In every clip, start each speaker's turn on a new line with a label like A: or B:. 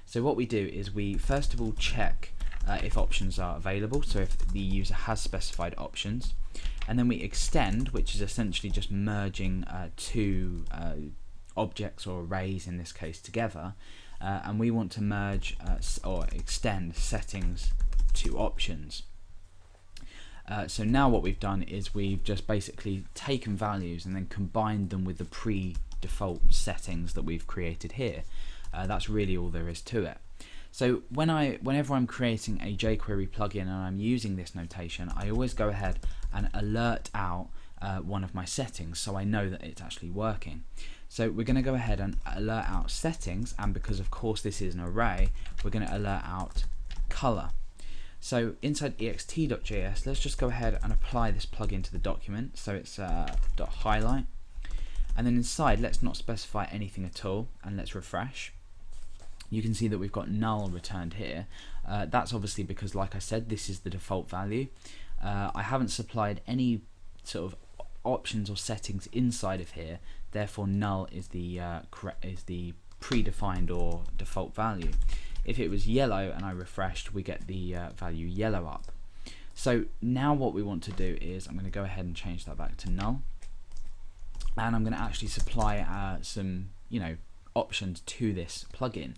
A: So what we do is we first of all check if options are available, so if the user has specified options, and then we extend, which is essentially just merging two objects or arrays in this case together, and we want to merge or extend settings to options. So now what we've done is we've just basically taken values and then combined them with the pre-default settings that we've created here. That's really all there is to it. So whenever I'm creating a jQuery plugin and I'm using this notation, I always go ahead and alert out one of my settings so I know that it's actually working. So we're going to go ahead and alert out settings, and because of course this is an array, we're going to alert out color. So inside ext.js, let's just go ahead and apply this plugin to the document. So it's .highlight, and then inside let's not specify anything at all, and let's refresh. You can see that we've got null returned here. That's obviously because, like I said, this is the default value. I haven't supplied any sort of options or settings inside of here, therefore null is the predefined or default value. If it was yellow and I refreshed, we get the value yellow up. So now what we want to do is I'm going to go ahead and change that back to null, and I'm going to actually supply some options to this plugin.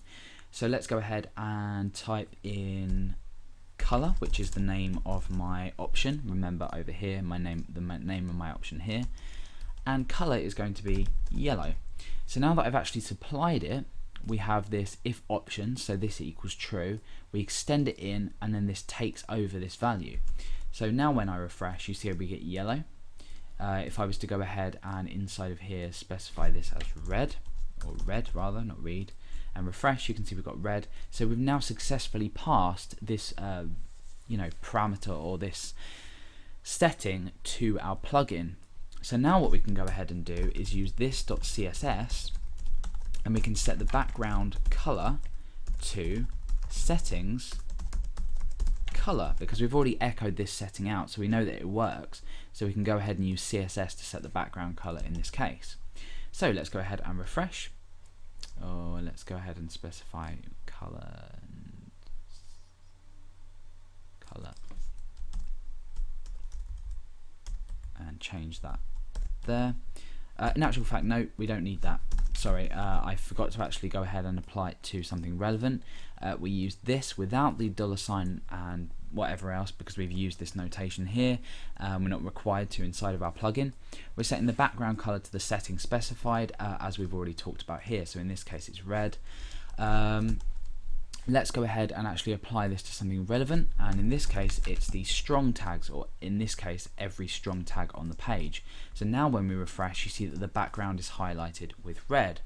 A: So let's go ahead and type in color, which is the name of my option. Remember over here, the name of my option here, and color is going to be yellow. So now that I've actually supplied it, we have this if option, so this equals true. We extend it in, and then this takes over this value. So now when I refresh, you see we get yellow. If I was to go ahead and inside of here specify this as red, or red rather, not read, and refresh, you can see we've got red. So we've now successfully passed this parameter or this setting to our plugin. So now what we can go ahead and do is use this.css, and we can set the background color to settings color, because we've already echoed this setting out, so we know that it works. So we can go ahead and use CSS to set the background color in this case. So let's go ahead and refresh, or let's go ahead and specify color and change that there. In actual fact, no, we don't need that. Sorry, I forgot to actually go ahead and apply it to something relevant. We use this without the $sign and whatever else because we've used this notation here. We're not required to inside of our plugin. We're setting the background color to the setting specified as we've already talked about here. So in this case it's red. Let's go ahead and actually apply this to something relevant, and in this case it's the strong tags, or in this case every strong tag on the page. So now when we refresh, you see that the background is highlighted with red.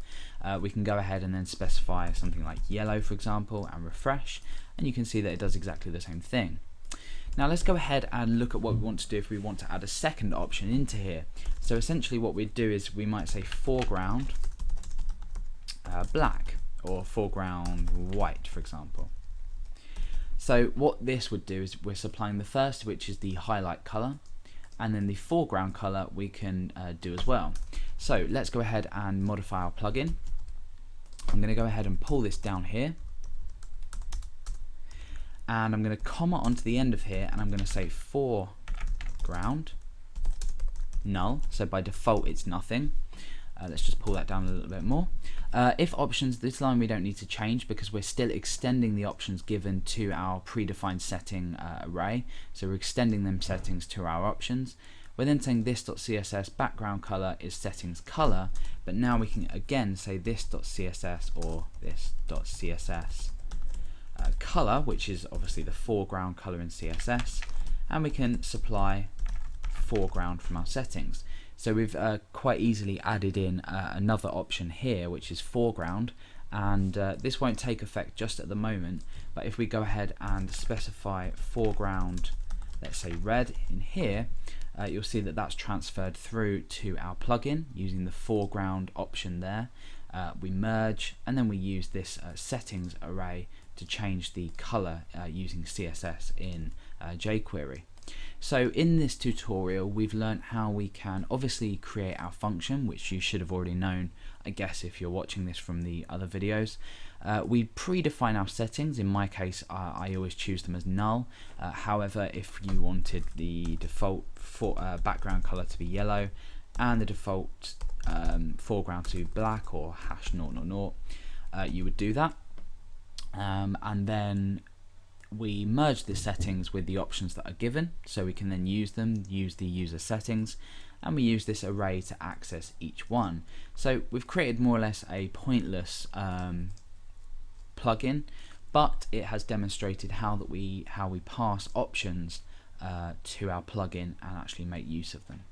A: We can go ahead and then specify something like yellow, for example, and refresh, and you can see that it does exactly the same thing. Now let's go ahead and look at what we want to do if we want to add a second option into here. So essentially what we'd do is we might say foreground black, or foreground white, for example. So what this would do is we're supplying the first, which is the highlight color, and then the foreground color we can do as well. So let's go ahead and modify our plugin. I'm going to go ahead and pull this down here, and I'm going to comma onto the end of here, and I'm going to say foreground null. So by default it's nothing. Let's just pull that down a little bit more. If options, this line we don't need to change because we're still extending the options given to our predefined setting array. So we're extending them settings to our options. We're then saying this.css background color is settings color, but now we can again say this.css or this.css color, which is obviously the foreground color in CSS, and we can supply foreground from our settings. So we've quite easily added in another option here, which is foreground, and this won't take effect just at the moment, but if we go ahead and specify foreground, let's say red in here, you'll see that that's transferred through to our plugin using the foreground option there. We merge, and then we use this settings array to change the color using CSS in jQuery. So in this tutorial we've learned how we can obviously create our function, which you should have already known, I guess, if you're watching this from the other videos. We predefine our settings. In my case, I always choose them as null. However, if you wanted the default background color to be yellow and the default foreground to be black or #000, you would do that. And then we merge the settings with the options that are given, so we can then use them, use the user settings, and we use this array to access each one. So we've created more or less a pointless plugin, but it has demonstrated how we pass options to our plugin and actually make use of them.